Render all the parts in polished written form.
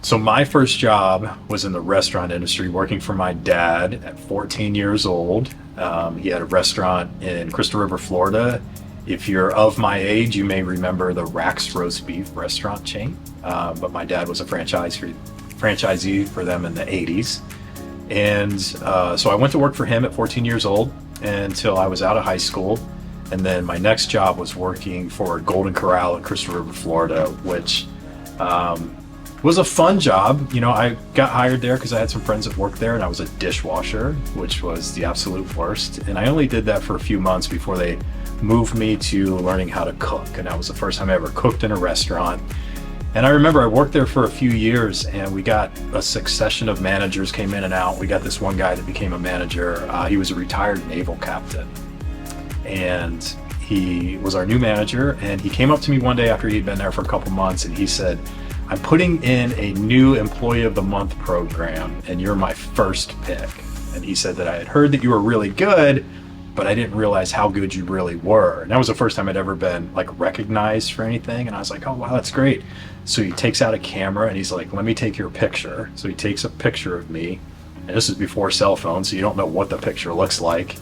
So my first job was in the restaurant industry, working for my dad at 14 years old. He had a restaurant in Crystal River, Florida. If you're of my age, you may remember the Rack's Roast Beef restaurant chain. But my dad was a franchisee for them in the 80s. And so I went to work for him at 14 years old until I was out of high school. And then my next job was working for Golden Corral in Crystal River, Florida, which was a fun job. You know, I got hired there because I had some friends that worked there, and I was a dishwasher, which was the absolute worst. And I only did that for a few months before they moved me to learning how to cook. And that was the first time I ever cooked in a restaurant. And I remember I worked there for a few years, and we got a succession of managers came in and out. We got this one guy that became a manager. He was a retired naval captain, and he was our new manager. And he came up to me one day after he'd been there for a couple months, and he said, "I'm putting in a new Employee of the Month program, and you're my first pick." And he said that I had heard that you were really good, but I didn't realize how good you really were. And that was the first time I'd ever been like recognized for anything. And I was like, "Oh, wow, that's great." So he takes out a camera and he's like, "Let me take your picture." So he takes a picture of me, and this is before cell phones, so you don't know what the picture looks like.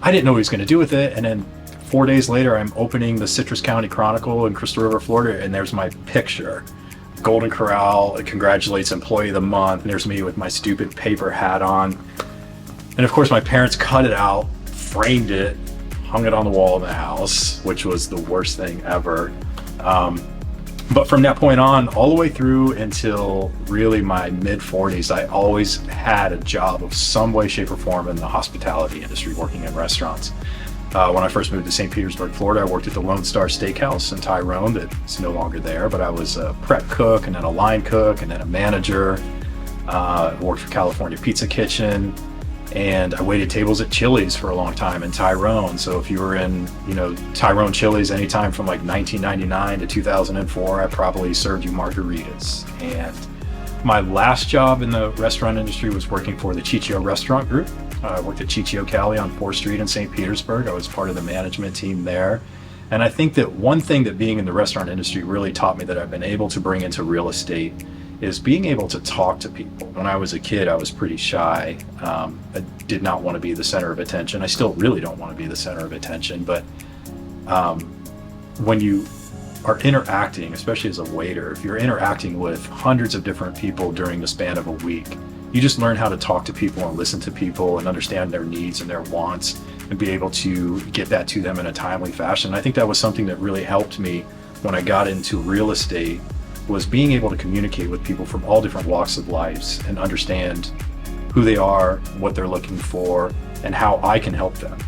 I didn't know what he was going to do with it. And then 4 days later, I'm opening the Citrus County Chronicle in Crystal River, Florida, and there's my picture. Golden Corral, it congratulates Employee of the Month, and there's me with my stupid paper hat on. And of course, my parents cut it out, framed it, hung it on the wall in the house, which was the worst thing ever. But from that point on, all the way through until really my mid-40s, I always had a job of some way, shape, or form in the hospitality industry, working in restaurants. When I first moved to St. Petersburg, Florida, I worked at the Lone Star Steakhouse in Tyrone that's no longer there, but I was a prep cook and then a line cook and then a manager. Worked for California Pizza Kitchen, and I waited tables at Chili's for a long time in Tyrone. So if you were in, Tyrone Chili's anytime from like 1999 to 2004, I probably served you margaritas. And my last job in the restaurant industry was working for the Ciccio Restaurant Group. I worked at Ciccio Cali on 4th Street in St. Petersburg. I was part of the management team there. And I think that one thing that being in the restaurant industry really taught me that I've been able to bring into real estate is being able to talk to people. When I was a kid, I was pretty shy. I did not want to be the center of attention. I still really don't want to be the center of attention, but when you are interacting, especially as a waiter, if you're interacting with hundreds of different people during the span of a week, you just learn how to talk to people and listen to people and understand their needs and their wants and be able to get that to them in a timely fashion. I think that was something that really helped me when I got into real estate, was being able to communicate with people from all different walks of life and understand who they are, what they're looking for, and how I can help them.